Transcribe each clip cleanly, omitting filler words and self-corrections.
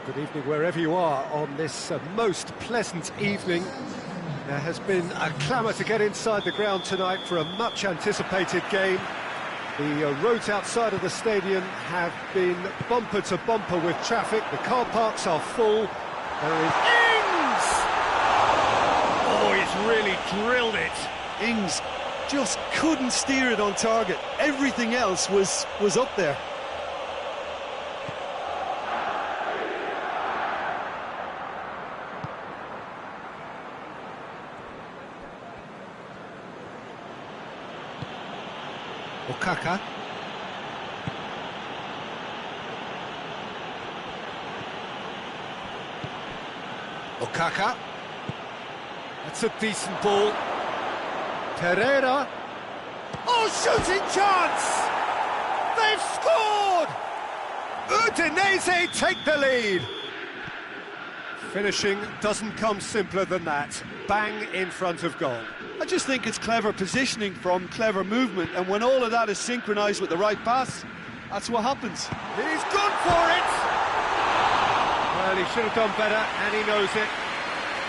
Good evening wherever you are on this most pleasant evening. There has been a clamour to get inside the ground tonight for a much-anticipated game. The roads outside of the stadium have been bumper to bumper with traffic. The car parks are full. There is Ings! Oh, he's really drilled it. Ings just couldn't steer it on target. Everything else was up there. Okaka. Okaka. That's a decent ball. Pereira. Oh, shooting chance! They've scored! Udinese take the lead. Finishing doesn't come simpler than that. Bang in front of goal. I just think it's clever positioning from clever movement, and when all of that is synchronised with the right pass, that's what happens. He's gone for it! Well, he should have done better, and he knows it.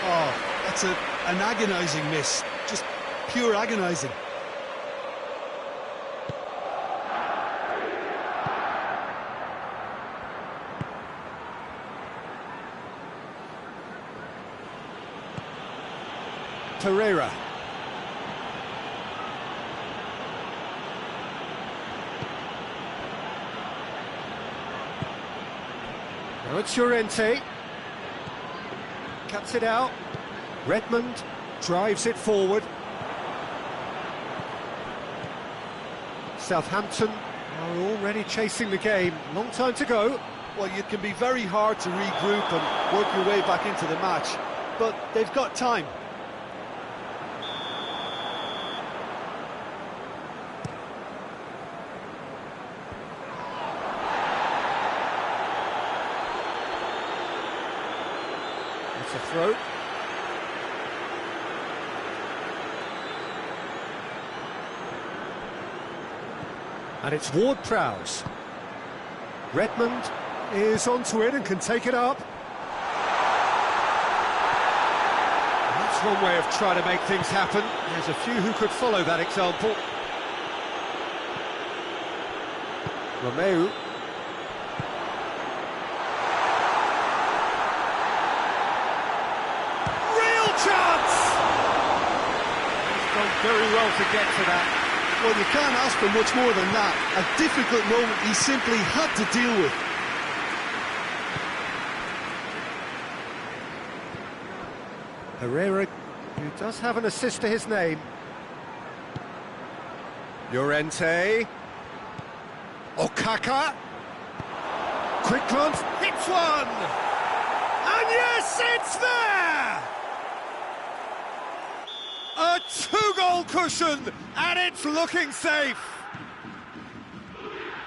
Oh, that's an agonising miss. Just pure agonising. Pereira. Now it's Llorente. Cuts it out. Redmond drives it forward. Southampton are already chasing the game. Long time to go. Well, it can be very hard to regroup and work your way back into the match, but they've got time. It's a throw. And it's Ward-Prowse. Redmond is onto it and can take it up. That's one way of trying to make things happen. There's a few who could follow that example. Romeu. Real chance! He's done very well to get to that. Well, you can't ask for much more than that. A difficult moment he simply had to deal with. Herrera, who does have an assist to his name. Llorente. Okaka. Quick glance, hits one! And yes, it's there! A two-goal cushion, and it's looking safe.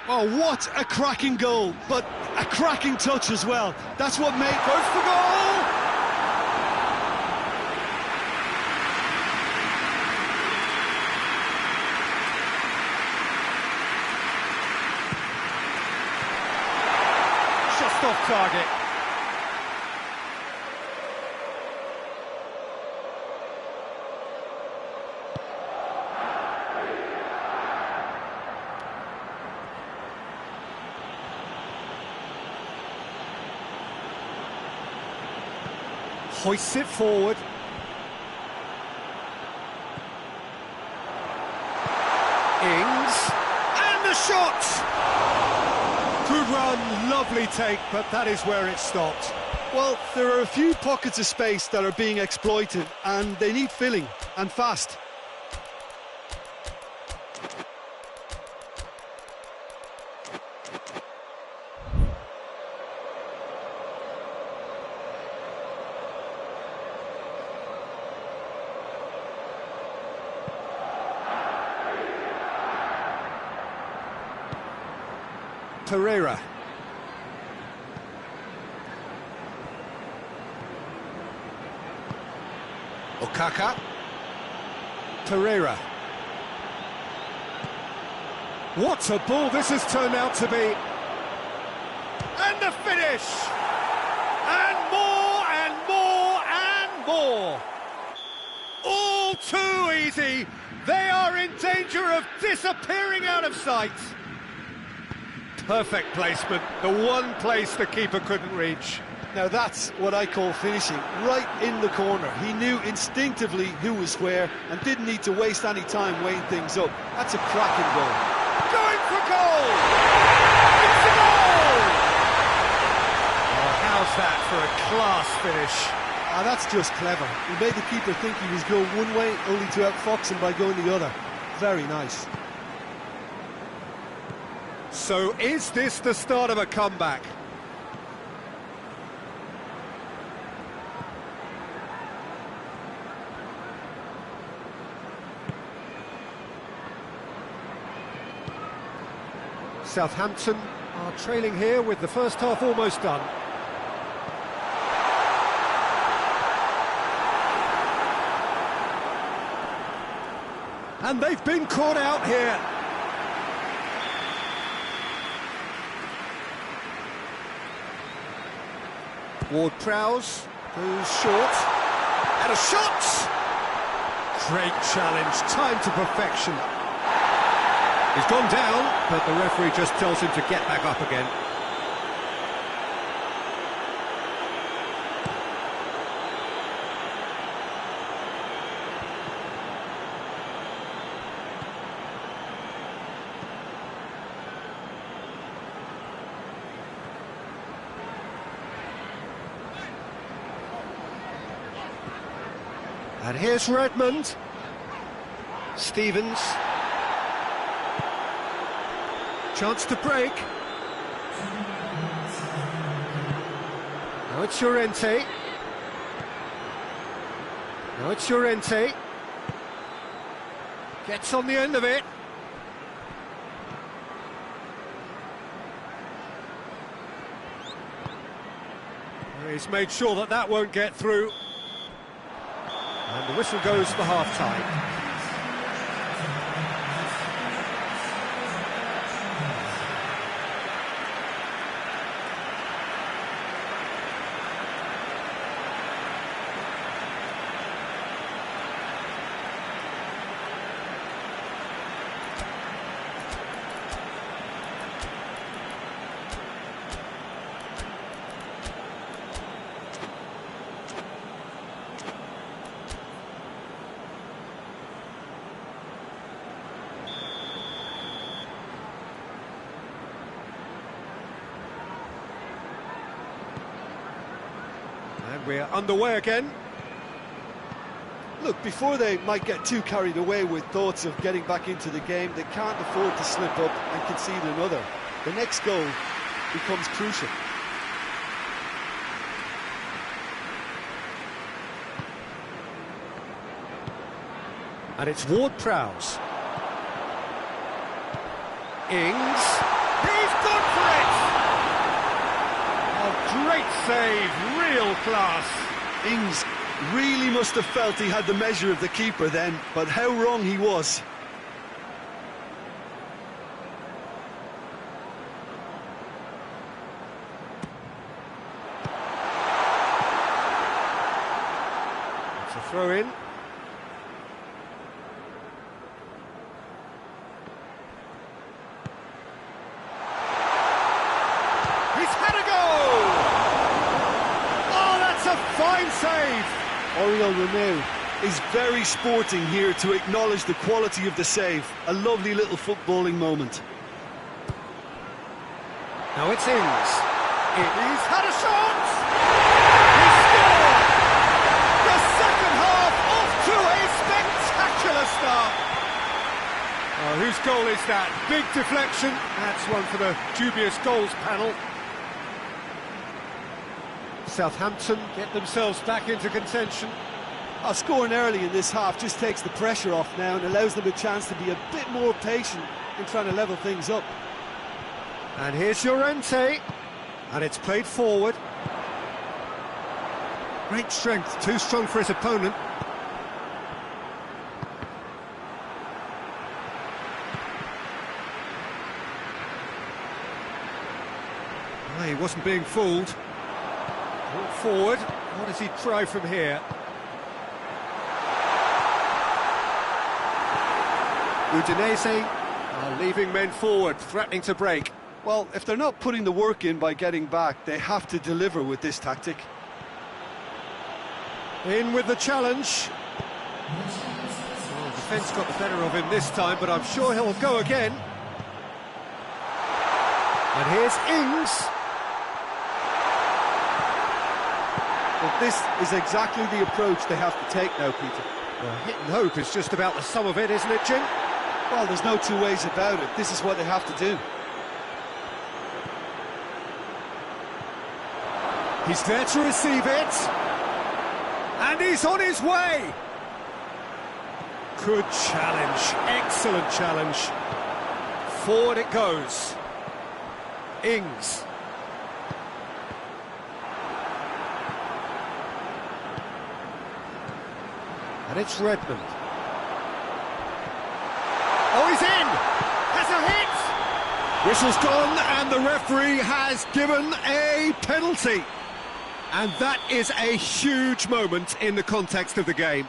Oh, what a cracking goal, but a cracking touch as well. That's what made... Goes for goal! Just off target. Hoists it forward. Ings. And the shot! Good run, lovely take, but that is where it stopped. Well, there are a few pockets of space that are being exploited, and they need filling, and fast. Pereira. Okaka. Pereira. What a ball this has turned out to be. And the finish! more. All too easy. They are in danger of disappearing out of sight. Perfect placement, the one place the keeper couldn't reach. Now that's what I call finishing, right in the corner. He knew instinctively who was where and didn't need to waste any time weighing things up. That's a cracking goal. Going for goal! It's a goal! Oh, how's that for a class finish? Ah, that's just clever. He made the keeper think he was going one way, only to outfox him by going the other. Very nice. So is this the start of a comeback? Southampton are trailing here with the first half almost done. And they've been caught out here. Ward-Prowse goes short. And a shot! Great challenge, timed to perfection. He's gone down, but the referee just tells him to get back up again. And here's Redmond. Stevens. Chance to break. Now it's Llorente. Now it's Llorente. Gets on the end of it. He's made sure that that won't get through. And the whistle goes for half-time. And we're underway again. Look, before they might get too carried away with thoughts of getting back into the game, they can't afford to slip up and concede another. The next goal becomes crucial. And it's Ward-Prowse. Ings. He's gone for it! A great save, real class. Ings really must have felt he had the measure of the keeper then, but how wrong he was. It's a throw-in. Fine save! Oriol Romeu is very sporting here to acknowledge the quality of the save. A lovely little footballing moment. Now it's Ings. He's had a shot! He scored! The second half off to a spectacular start! Oh, whose goal is that? Big deflection. That's one for the dubious goals panel. Southampton get themselves back into contention. Scoring early in this half just takes the pressure off now and allows them a chance to be a bit more patient in trying to level things up. And here's Llorente, and it's played forward. Great strength, too strong for his opponent. He wasn't being fooled. Brought forward, what does he try from here? Udinese are leaving men forward, threatening to break. Well, if they're not putting the work in by getting back, they have to deliver with this tactic. In with the challenge. Well, the defence got the better of him this time, but I'm sure he'll go again. And here's Ings. Well, this is exactly the approach they have to take now, Peter. Well, hit and hope is just about the sum of it, isn't it, Jim? Well, there's no two ways about it. This is what they have to do. He's there to receive it. And he's on his way. Good challenge, excellent challenge. Forward it goes. Ings. And it's Redmond. Oh, he's in! Has a hit! Whistle's gone and the referee has given a penalty. And that is a huge moment in the context of the game.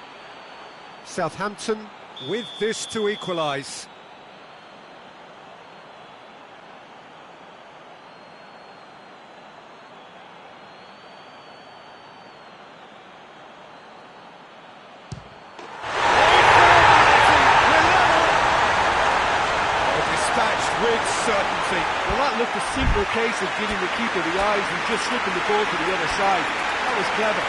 Southampton with this to equalise. With certainty. Well, that looked a simple case of giving the keeper the eyes and just slipping the ball to the other side. That was clever.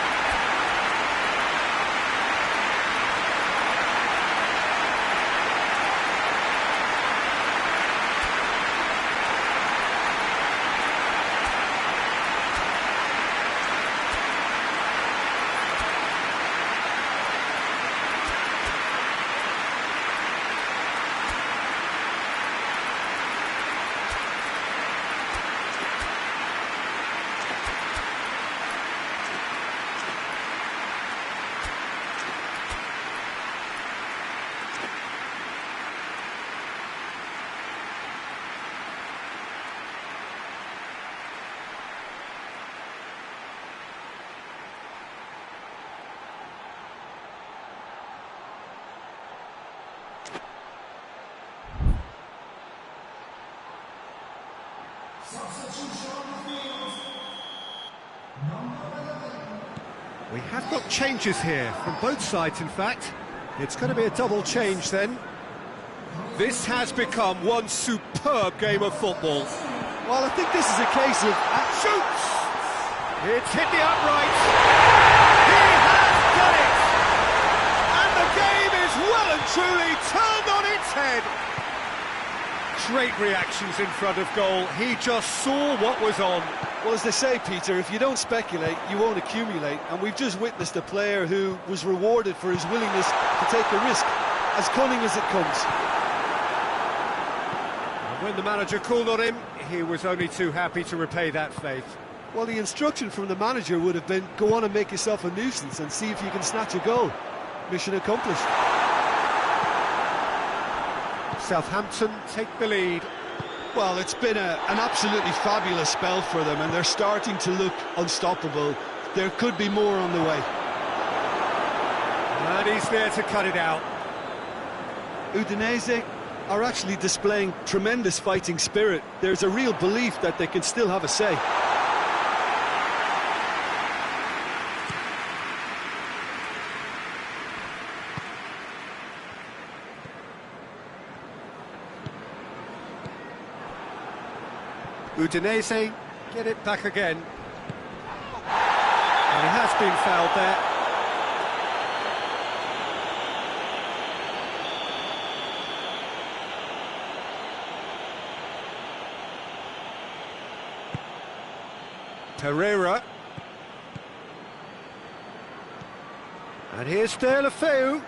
We have got changes here, from both sides in fact. It's going to be a double change then. This has become one superb game of football. Well, I think this is a case of... Shoots! It's hit the upright. He has done it! And the game is well and truly turned on its head. Great reactions in front of goal. He just saw what was on. Well, as they say, Peter, if you don't speculate, you won't accumulate. And we've just witnessed a player who was rewarded for his willingness to take a risk, as cunning as it comes. And when the manager called on him, he was only too happy to repay that faith. Well, the instruction from the manager would have been, go on and make yourself a nuisance and see if you can snatch a goal. Mission accomplished. Southampton take the lead. Well, it's been an absolutely fabulous spell for them, and they're starting to look unstoppable. There could be more on the way. And he's there to cut it out. Udinese are actually displaying tremendous fighting spirit. There's a real belief that they can still have a say. Udinese get it back again. And he has been fouled there. Pereira. And here's De La Feu.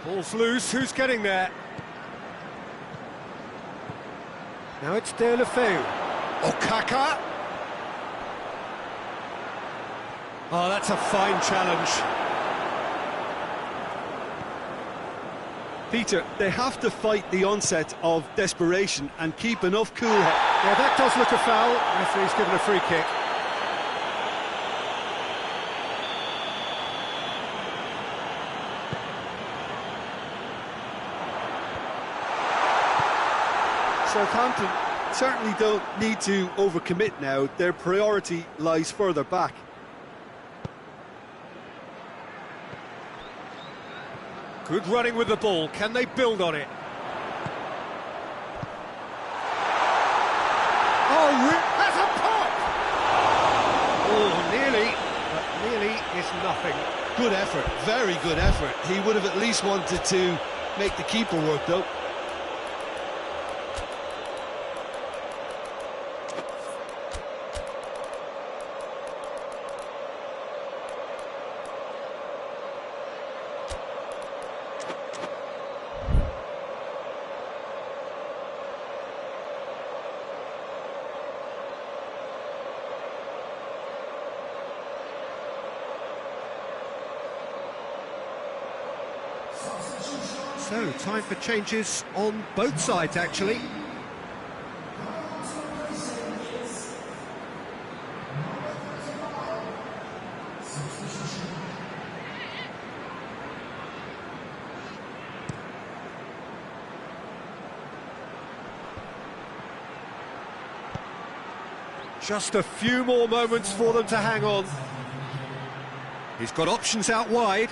Ball's loose, who's getting there? Now it's De La Feu. Okaka. Oh, that's a fine challenge. Peter, they have to fight the onset of desperation and keep enough cool head. Yeah, that does look a foul. Referee's given a free kick. Southampton certainly don't need to overcommit now. Their priority lies further back. Good running with the ball. Can they build on it? Oh, that's a pop! Oh, nearly, but nearly is nothing. Good effort, very good effort. He would have at least wanted to make the keeper work, though. So, time for changes on both sides, actually. Just a few more moments for them to hang on. He's got options out wide.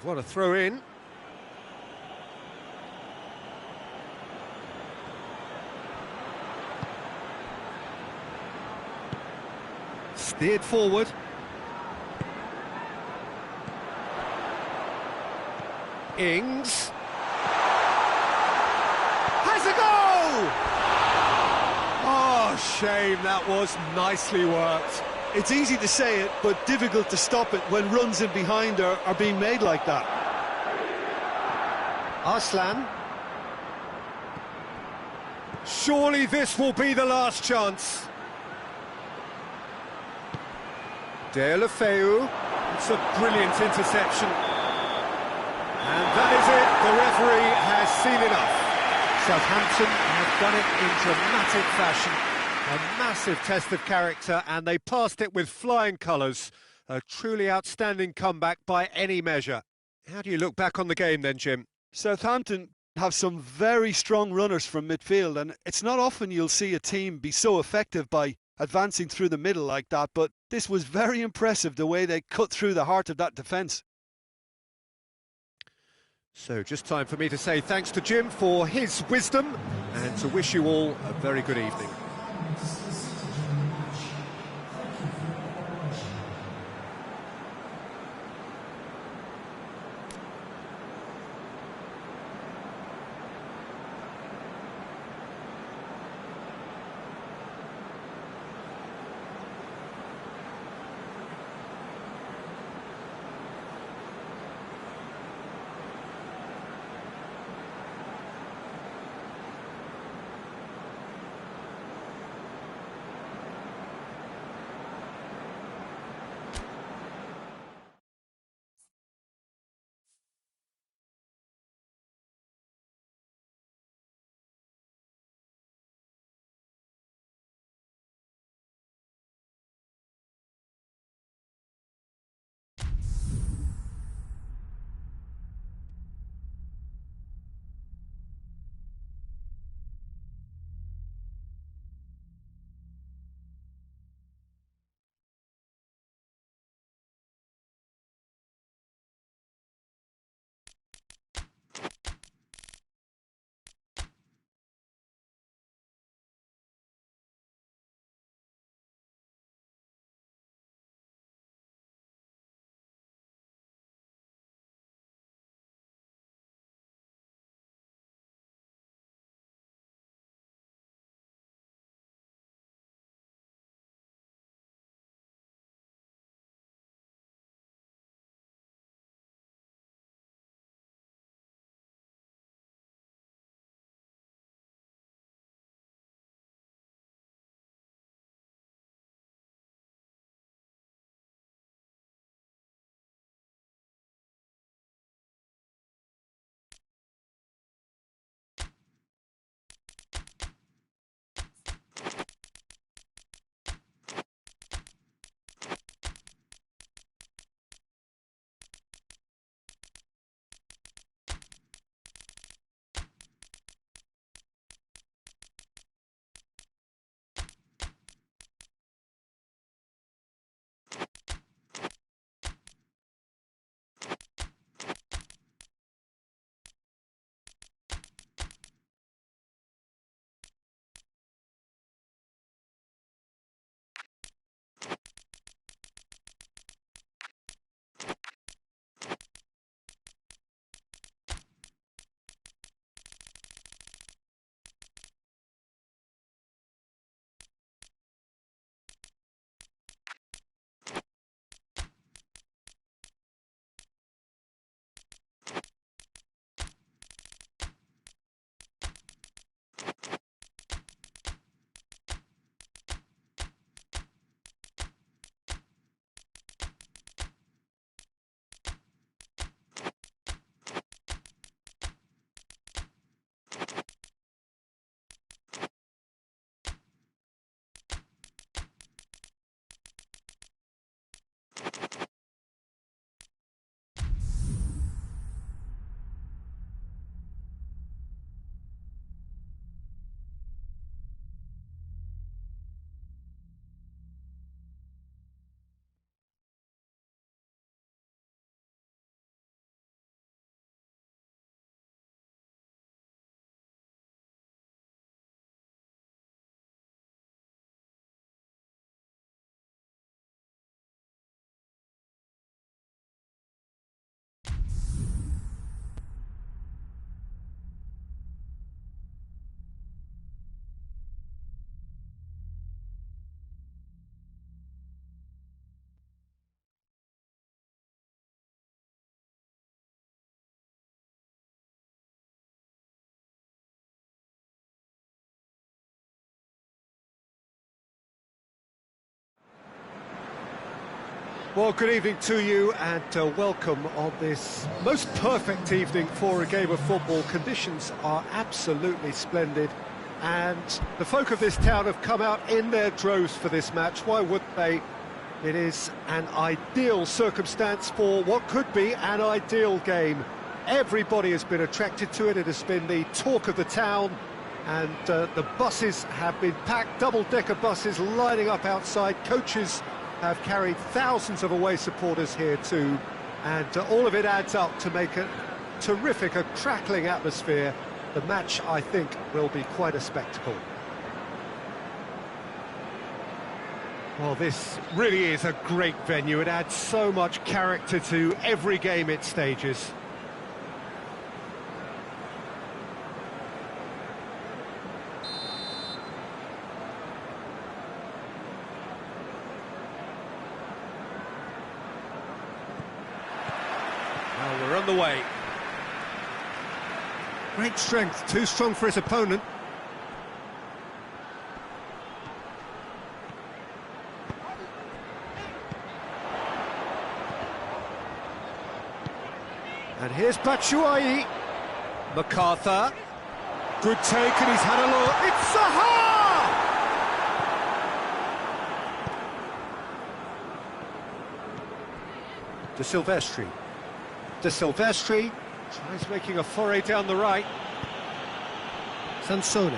What a throw in. Steered forward. Ings. Has a goal! Oh, shame, that was nicely worked. It's easy to say it, but difficult to stop it when runs in behind are being made like that. Arslan. Surely this will be the last chance. Deulofeu. It's a brilliant interception. And that is it. The referee has seen enough. Southampton have done it in dramatic fashion. A massive test of character, and they passed it with flying colours. A truly outstanding comeback by any measure. How do you look back on the game then, Jim? Southampton have some very strong runners from midfield, and it's not often you'll see a team be so effective by advancing through the middle like that, but this was very impressive, the way they cut through the heart of that defence. So just time for me to say thanks to Jim for his wisdom, and to wish you all a very good evening. Well, good evening to you and welcome on this most perfect evening for a game of football. Conditions are absolutely splendid and the folk of this town have come out in their droves for this match. Why wouldn't they? It is an ideal circumstance for what could be an ideal game. Everybody has been attracted to it. It has been the talk of the town and the buses have been packed, double-decker buses lining up outside. Coaches have carried thousands of away supporters here too, and all of it adds up to make a terrific, a crackling atmosphere. The match, I think, will be quite a spectacle. Well, this really is a great venue. It adds so much character to every game it stages. Well, we're on the way. Great strength, too strong for his opponent. And here's Batshuayi. MacArthur. Good take, and he's had a look. It's Zaha! De Silvestri. De Silvestri tries making a foray down the right. Sansone.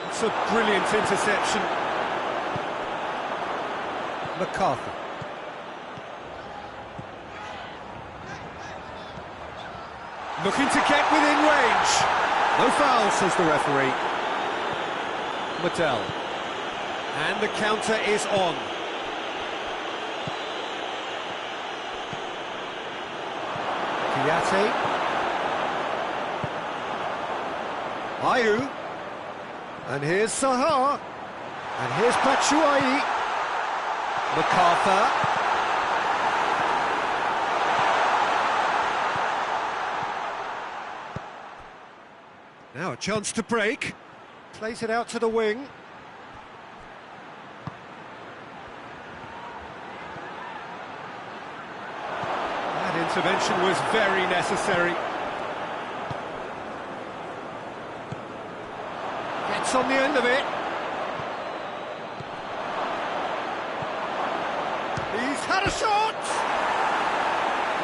It's a brilliant interception. MacArthur. Looking to get within range. No foul, says the referee. Mattel. And the counter is on. Kiyate. Ayu. And here's Zaha. And here's Batshuayi. MacArthur. Now a chance to break. Plays it out to the wing. That intervention was very necessary. Gets on the end of it. He's had a shot!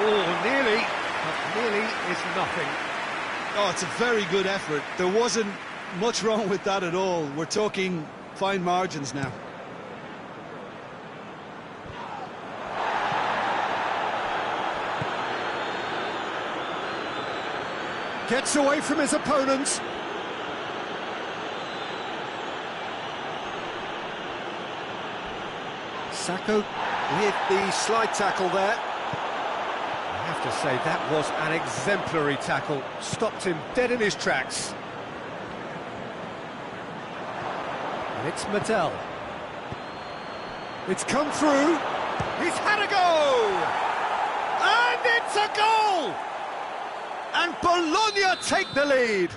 Oh, nearly, but nearly is nothing. Oh, it's a very good effort. There wasn't much wrong with that at all. We're talking fine margins now. Gets away from his opponents. Sacco with the slide tackle there. I have to say, that was an exemplary tackle. Stopped him dead in his tracks. And it's Mattel. It's come through. He's had a go! And it's a goal! And Bologna take the lead.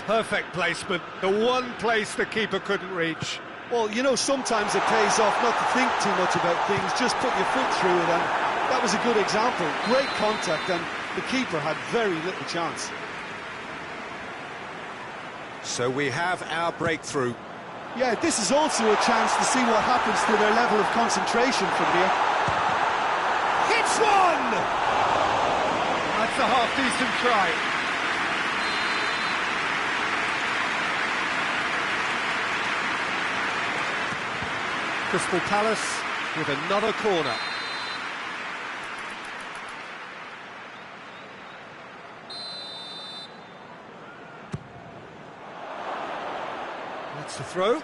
Perfect placement. The one place the keeper couldn't reach. Well, you know, sometimes it pays off not to think too much about things, just put your foot through it, and that was a good example. Great contact, and the keeper had very little chance. So we have our breakthrough. Yeah, this is also a chance to see what happens to their level of concentration from here. Hits one! That's a half-decent try. Crystal Palace with another corner. That's the throw.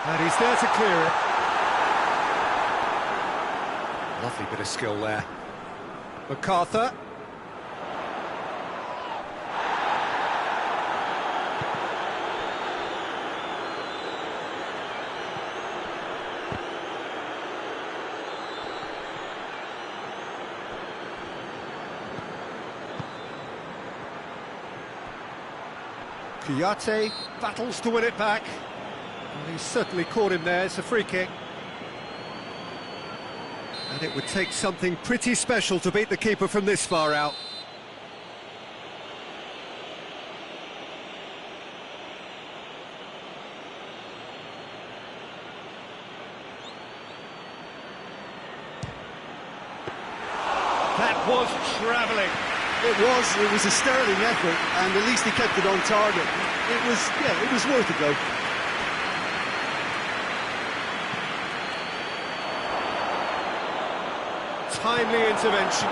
And he's there to clear it. Lovely bit of skill there. MacArthur. Kuyate battles to win it back. Well, he's certainly caught him there. It's a free kick. And it would take something pretty special to beat the keeper from this far out. That was travelling. It was a sterling effort, and at least he kept it on target. It was worth a go. Timely intervention.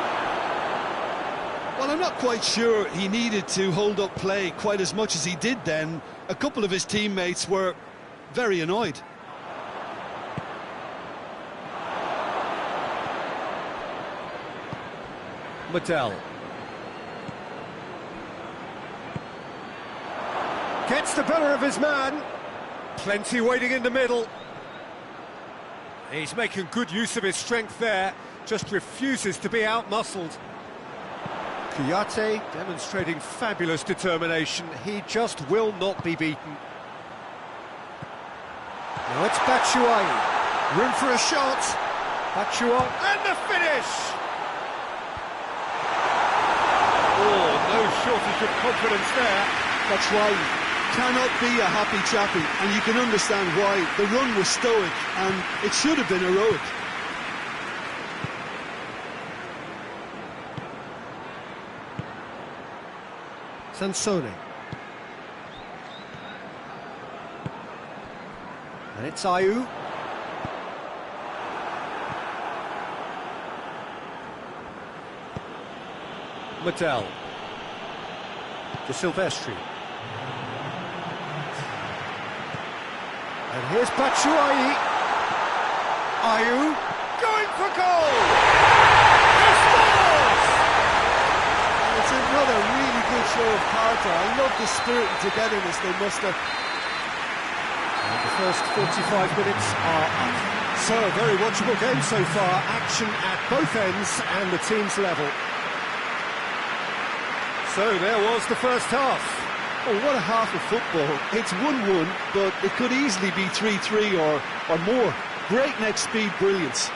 Well, I'm not quite sure he needed to hold up play quite as much as he did then. A couple of his teammates were very annoyed. Mattel. Gets the better of his man. Plenty waiting in the middle. He's making good use of his strength there. Just refuses to be out-muscled. Kuyate demonstrating fabulous determination. He just will not be beaten. Now it's Batshuayi. Room for a shot. Batshuayi, and the finish! Oh, no shortage of confidence there. Batshuayi cannot be a happy chappie, and you can understand why. The run was stoic, and it should have been heroic. Sansone. And it's Ayu. Mattel. To Silvestri. And here's Batshuayi. Ayu going for goal! He scores! It's another really good show of character. I love the spirit and togetherness they muster. And the first 45 minutes are up. So, a very watchable game so far. Action at both ends and the team's level. So, there was the first half. Oh, what a half of football. It's 1-1, but it could easily be 3-3 or more. Breakneck speed brilliance.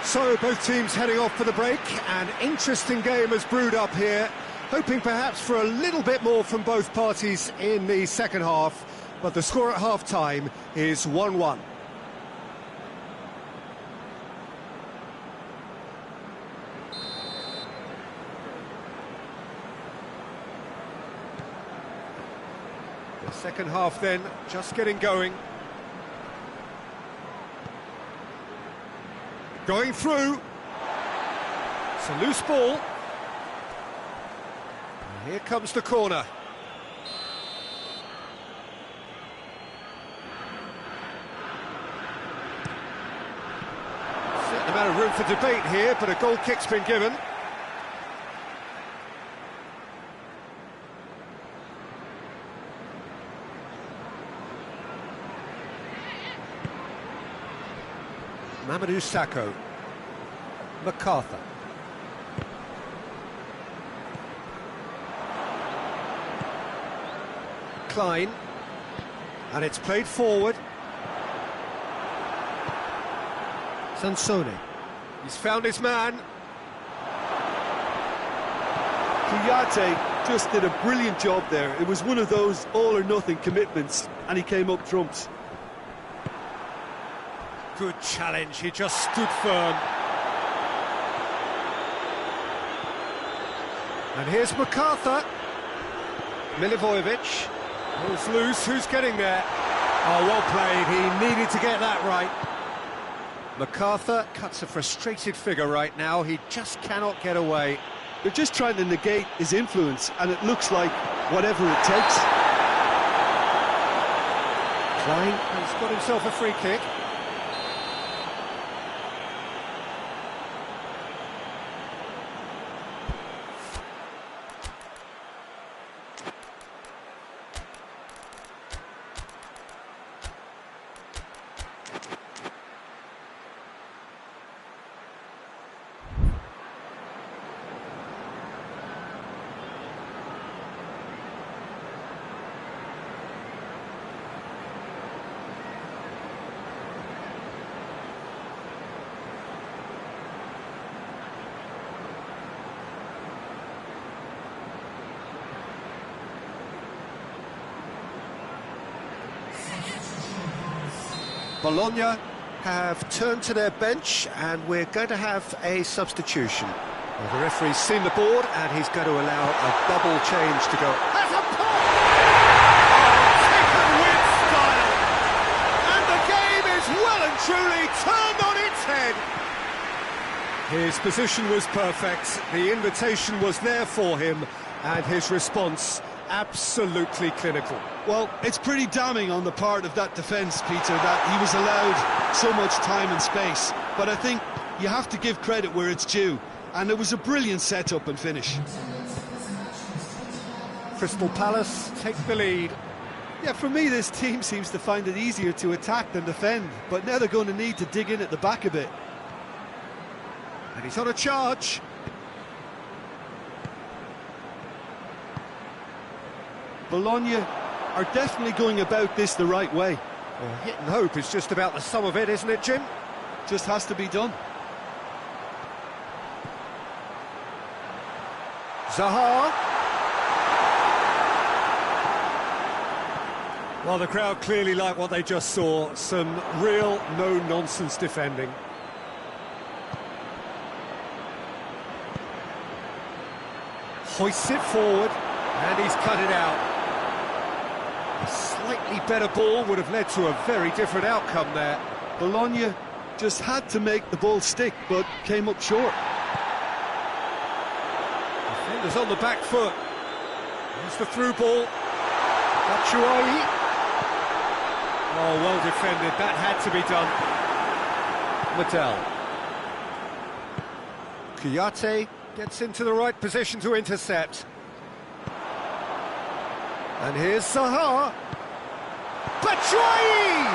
So, both teams heading off for the break. An interesting game has brewed up here. Hoping perhaps for a little bit more from both parties in the second half. But the score at half-time is 1-1. The second half then, just getting going. Going through. It's a loose ball. And here comes the corner. Certain amount of room for debate here, but a goal kick's been given. Mamadou Sakho. MacArthur. Klein. And it's played forward. Sansone. He's found his man. Kuyate just did a brilliant job there. It was one of those all-or-nothing commitments, and he came up trumps. Good challenge, he just stood firm. And here's MacArthur. Milivojevic. Ball's loose, who's getting there? Oh, well played, he needed to get that right. MacArthur cuts a frustrated figure right now, he just cannot get away. They're just trying to negate his influence, and it looks like whatever it takes. Klein has got himself a free kick. Bologna have turned to their bench, and we're going to have a substitution. Well, the referee's seen the board, and he's going to allow a double change to go. That's a pop! Oh, taken with style! And the game is well and truly turned on its head. His position was perfect, the invitation was there for him, and his response absolutely clinical. Well, it's pretty damning on the part of that defence, Peter, that he was allowed so much time and space. But I think you have to give credit where it's due, and it was a brilliant setup and finish. Crystal Palace take the lead. Yeah, for me, this team seems to find it easier to attack than defend, but now they're going to need to dig in at the back a bit. And he's on a charge. Bologna are definitely going about this the right way. Well, hit and hope is just about the sum of it, isn't it, Jim? Just has to be done. Zaha. Well, the crowd clearly like what they just saw. Some real no-nonsense defending. Hoists it forward, and he's cut it out. A slightly better ball would have led to a very different outcome there. Bologna just had to make the ball stick, but came up short. Defenders on the back foot. There's the through ball. Batshuayi. Oh, well defended. That had to be done. Mattel. Kouyaté gets into the right position to intercept. And here's Zaha. Batshuayi!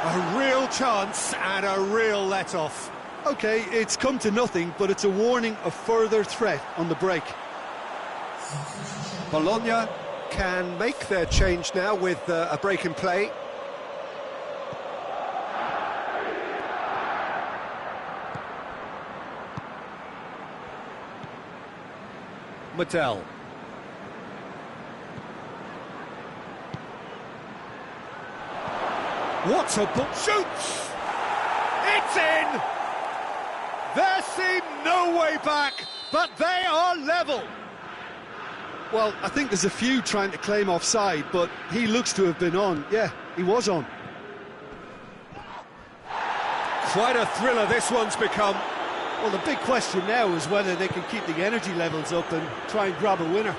A real chance and a real let-off. OK, it's come to nothing, but it's a warning of further threat on the break. Bologna can make their change now with a break in play. Mattel. What a ball! Shoots! It's in! There seemed no way back, but they are level. Well, I think there's a few trying to claim offside, but he looks to have been on. Yeah, he was on. Quite a thriller this one's become. Well, the big question now is whether they can keep the energy levels up and try and grab a winner.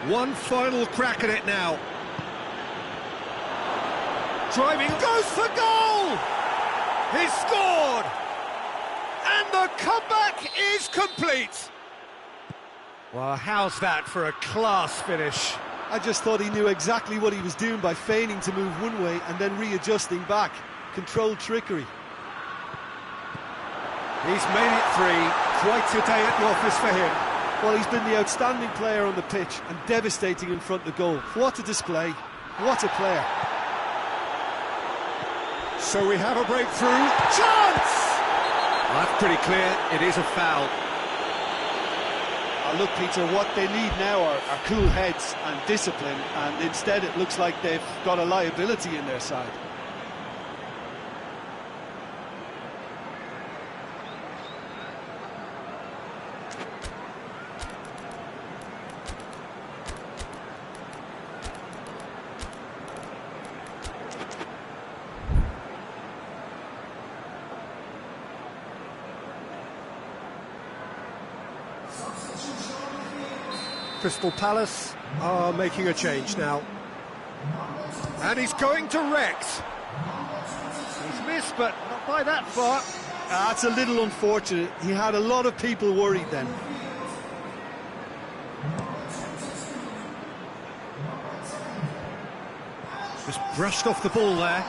One final crack at it now. Driving, goes for goal! He's scored! And the comeback is complete! Well, how's that for a class finish? I just thought he knew exactly what he was doing by feigning to move one way and then readjusting back. Controlled trickery. He's made it three. Quite a day at the office for him. Well, he's been the outstanding player on the pitch and devastating in front of goal. What a display. What a player. So we have a breakthrough. Chance! Well, that's pretty clear. It is a foul. Look, Peter, what they need now are cool heads and discipline, and instead it looks like they've got a liability in their side. Crystal Palace are making a change now. And he's going direct. He's missed, but not by that far. That's a little unfortunate. He had a lot of people worried then. Just brushed off the ball there.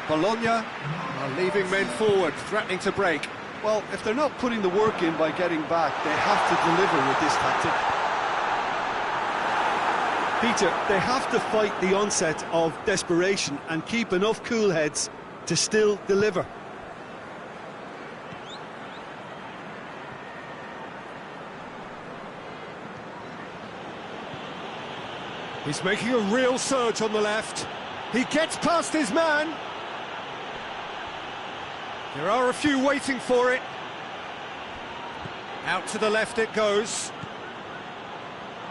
Bologna are leaving men forward, threatening to break. Well, if they're not putting the work in by getting back, they have to deliver with this tactic. Peter, they have to fight the onset of desperation and keep enough cool heads to still deliver. He's making a real surge on the left. He gets past his man. There are a few waiting for it. Out to the left it goes.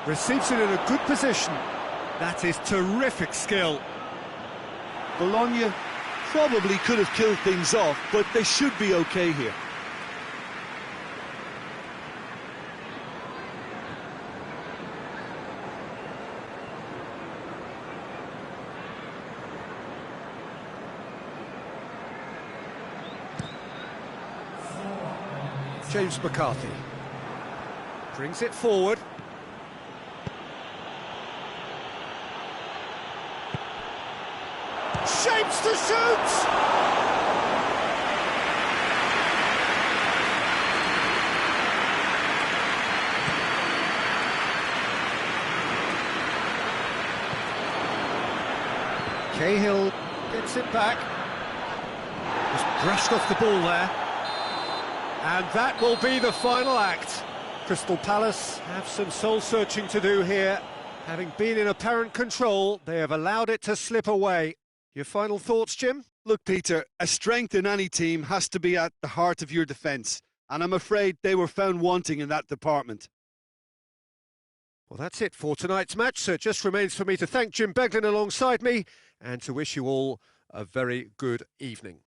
Receives it in a good position. That is terrific skill. Bologna probably could have killed things off, but they should be okay here. James McCarthy brings it forward. Shapes to shoot! Cahill gets it back. Just brushed off the ball there. And that will be the final act. Crystal Palace have some soul-searching to do here. Having been in apparent control, they have allowed it to slip away. Your final thoughts, Jim? Look, Peter, a strength in any team has to be at the heart of your defence, and I'm afraid they were found wanting in that department. Well, that's it for tonight's match, so it just remains for me to thank Jim Beglin alongside me and to wish you all a very good evening.